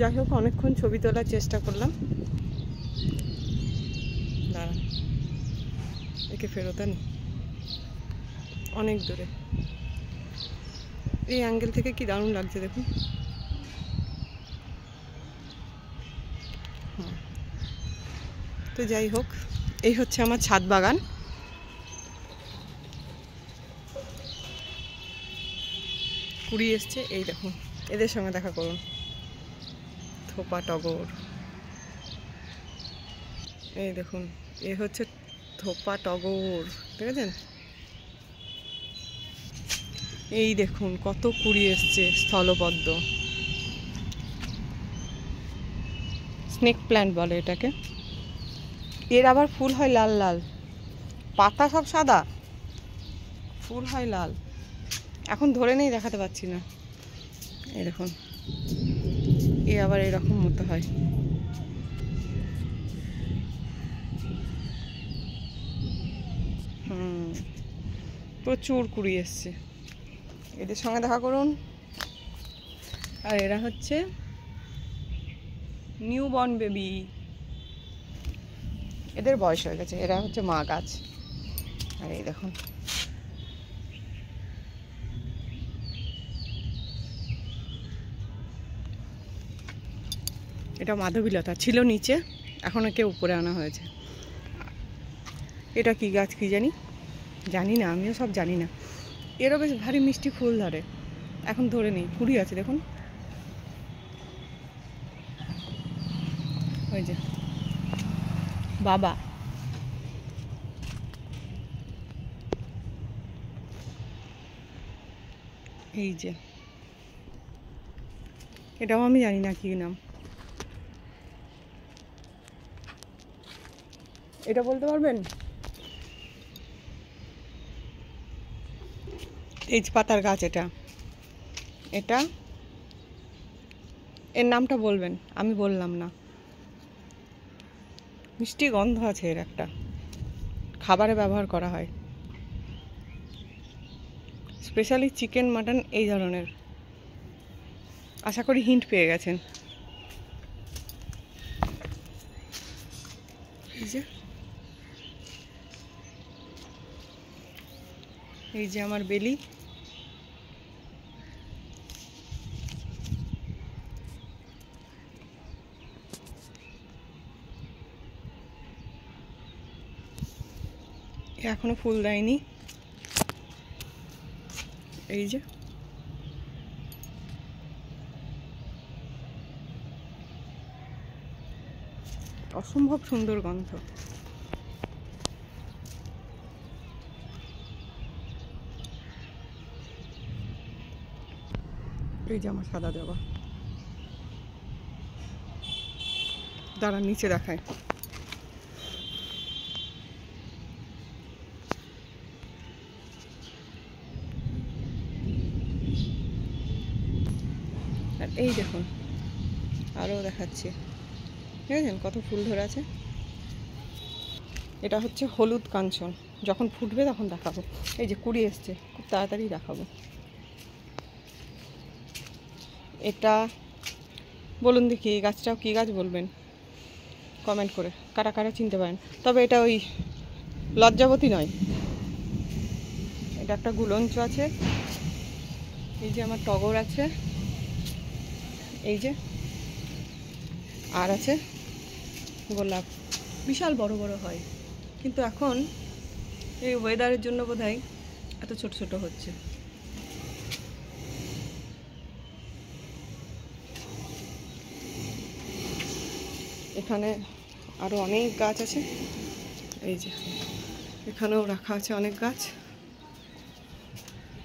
যাই হোক, অনেকক্ষণ ছবি তোলার চেষ্টা করলাম। দাঁড়ান, একে ফেরত আনি। অনেক দূরে, এই অ্যাঙ্গেল থেকে কি দারুণ লাগছে দেখুন। তো যাই হোক, এই হচ্ছে আমার ছাদ বাগান। কুড়ি এসছে, এই দেখুন, এদের সঙ্গে দেখা করুন। থোপা টগর, এই দেখুন, এ হচ্ছে থোপা টগর, দেখেছেন? এই দেখুন কত কুড়ি এসছে, স্থলপদ্ম, স্নেক প্ল্যান্ট বলে এটাকে। এর আবার ফুল হয় লাল লাল, পাতা সব সাদা, ফুল হয় লাল। এখন ধরে নেই, দেখাতে পাচ্ছি না। এই দেখুন, এ আবার এরকম মতো হয়। প্রচুর কুড়ি এসছে, এদের সঙ্গে দেখা করুন। আর এরা হচ্ছে নিউ বর্ন বেবি, এদের বয়স হয়ে গেছে, এরা হচ্ছে মা গাছ। আর এই দেখুন, এটা মাধবীলতা ছিল নিচে, এখন একে উপরে আনা হয়েছে। এটা কি গাছ কি জানি, জানি না, আমিও সব জানি না। এরও বেশ ভারী মিষ্টি ফুল ধরে, এখন ধরে নেই, কুড়ি আছে দেখুন। ওই যে বাবা, এই যে এটাও আমি জানি না কি নাম, এটা বলতে পারবেন? তেজ পাতার গাছ এটা, এটা এর নামটা বলবেন, আমি বললাম না। মিষ্টি গন্ধ আছে এর একটা, খাবারে ব্যবহার করা হয়, স্পেশালি চিকেন মাটন এই ধরনের। আশা করি হিন্ট পেয়ে গেছেন। এই যে আমার বেলি, এখনো ফুল দেয়নি। এই যে অসম্ভব সুন্দর গন্ধ। এই যে আমার সাদা জবা, দাঁড়া নিচে দেখায়। আর এই দেখুন, আরও দেখাচ্ছি, দেখেছেন কত ফুল ধরে আছে। এটা হচ্ছে হলুদ কাঞ্চন, যখন ফুটবে তখন দেখাবো। এই যে কুড়ি এসছে, খুব তাড়াতাড়ি দেখাবো। এটা বলুন দেখি, এই গাছটাও কী গাছ বলবেন কমেন্ট করে, কারা কারা চিনতে পারেন। তবে এটা ওই লজ্জাবতী নয়, এটা একটা গুলঞ্চ আছে। এই যে আমার টগর আছে, এই যে আর আছে গোলাপ, বিশাল বড় বড় হয়, কিন্তু এখন এই ওয়েদারের জন্য বোধহয় এত ছোট ছোট হচ্ছে। এখানে আরও অনেক গাছ আছে, এই যে এখানেও রাখা আছে অনেক গাছ।